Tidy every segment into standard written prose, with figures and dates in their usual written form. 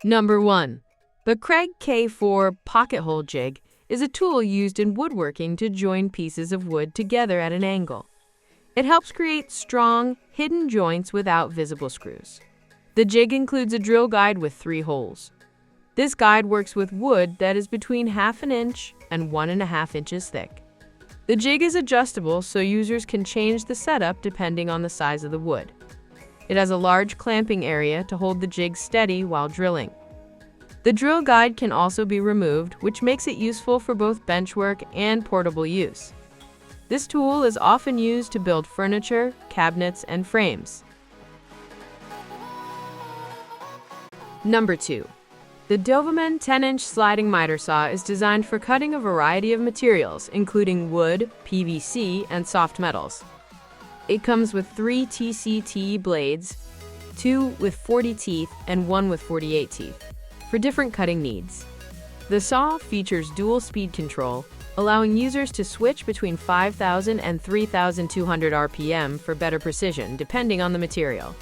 Number 1. The Kreg K4 pocket hole jig is a tool used in woodworking to join pieces of wood together at an angle. It helps create strong, hidden joints without visible screws. The jig includes a drill guide with 3 holes. This guide works with wood that is between 1/2 inch and 1.5 inches thick. The jig is adjustable so users can change the setup depending on the size of the wood. It has a large clamping area to hold the jig steady while drilling. The drill guide can also be removed, which makes it useful for both bench work and portable use. This tool is often used to build furniture, cabinets, and frames. Number 2. The Dovammen 10-inch sliding miter saw is designed for cutting a variety of materials, including wood, PVC, and soft metals. It comes with 3 TCT blades, 2 with 40 teeth and 1 with 48 teeth, for different cutting needs. The saw features dual speed control, allowing users to switch between 5,000 and 3,200 RPM for better precision, depending on the material.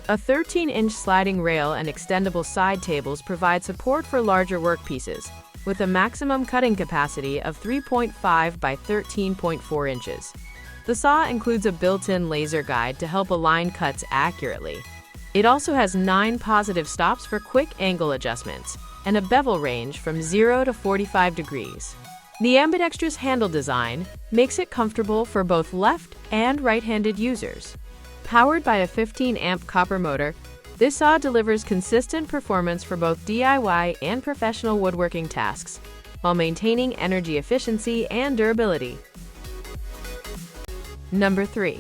A 13-inch sliding rail and extendable side tables provide support for larger workpieces, with a maximum cutting capacity of 3.5 by 13.4 inches. The saw includes a built-in laser guide to help align cuts accurately. It also has 9 positive stops for quick angle adjustments and a bevel range from 0 to 45 degrees. The ambidextrous handle design makes it comfortable for both left and right-handed users. Powered by a 15-amp copper motor, this saw delivers consistent performance for both DIY and professional woodworking tasks, while maintaining energy efficiency and durability. Number 3.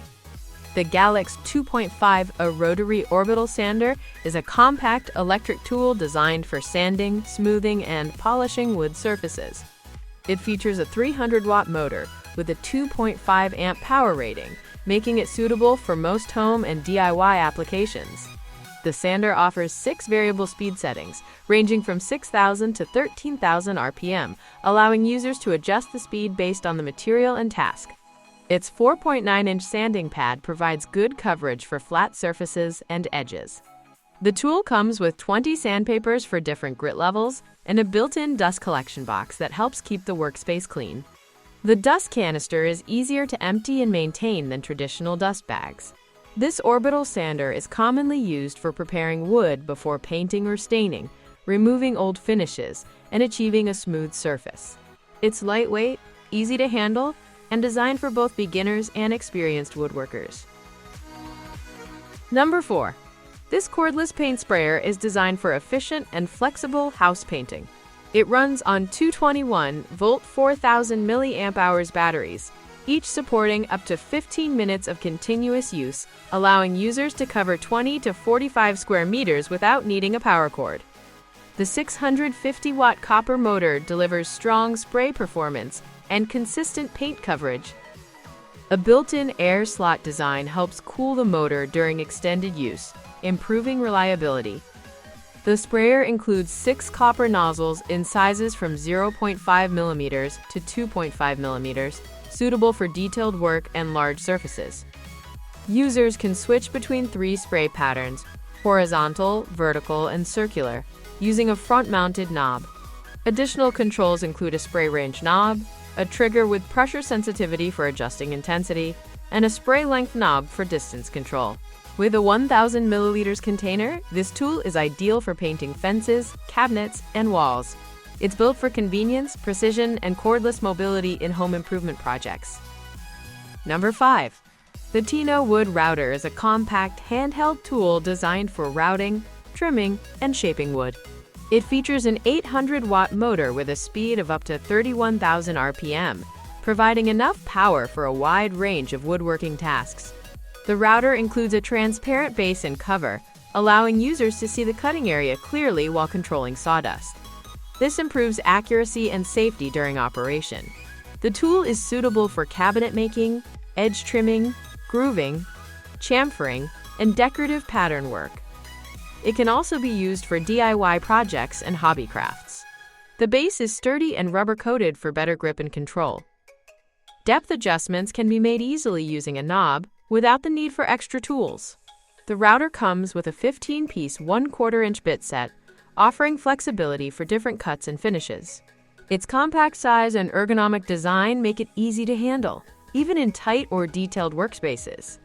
The Galax 2.5, a rotary orbital sander, is a compact electric tool designed for sanding, smoothing, and polishing wood surfaces. It features a 300-watt motor with a 2.5-amp power rating, making it suitable for most home and DIY applications. The sander offers 6 variable speed settings, ranging from 6,000 to 13,000 RPM, allowing users to adjust the speed based on the material and task. Its 4.9-inch sanding pad provides good coverage for flat surfaces and edges. The tool comes with 20 sandpapers for different grit levels and a built-in dust collection box that helps keep the workspace clean. The dust canister is easier to empty and maintain than traditional dust bags. This orbital sander is commonly used for preparing wood before painting or staining, removing old finishes, and achieving a smooth surface. It's lightweight, easy to handle, and designed for both beginners and experienced woodworkers. Number 4. This cordless paint sprayer is designed for efficient and flexible house painting. It runs on 221-volt 4,000 mAh batteries, each supporting up to 15 minutes of continuous use, allowing users to cover 20 to 45 square meters without needing a power cord. The 650-watt copper motor delivers strong spray performance and consistent paint coverage. A built-in air slot design helps cool the motor during extended use, improving reliability. The sprayer includes 6 copper nozzles in sizes from 0.5 millimeters to 2.5 millimeters, suitable for detailed work and large surfaces. Users can switch between 3 spray patterns, horizontal, vertical, and circular, using a front-mounted knob. Additional controls include a spray range knob, a trigger with pressure sensitivity for adjusting intensity, and a spray length knob for distance control. With a 1,000 milliliters container, this tool is ideal for painting fences, cabinets, and walls. It's built for convenience, precision, and cordless mobility in home improvement projects. Number 5. The Tino wood router is a compact handheld tool designed for routing, trimming, and shaping wood. It features an 800-watt motor with a speed of up to 31,000 RPM, providing enough power for a wide range of woodworking tasks. The router includes a transparent base and cover, allowing users to see the cutting area clearly while controlling sawdust. This improves accuracy and safety during operation. The tool is suitable for cabinet making, edge trimming, grooving, chamfering, and decorative pattern work. It can also be used for DIY projects and hobby crafts. The base is sturdy and rubber-coated for better grip and control. Depth adjustments can be made easily using a knob, without the need for extra tools. The router comes with a 15-piece 1/4-inch bit set, offering flexibility for different cuts and finishes. Its compact size and ergonomic design make it easy to handle, even in tight or detailed workspaces.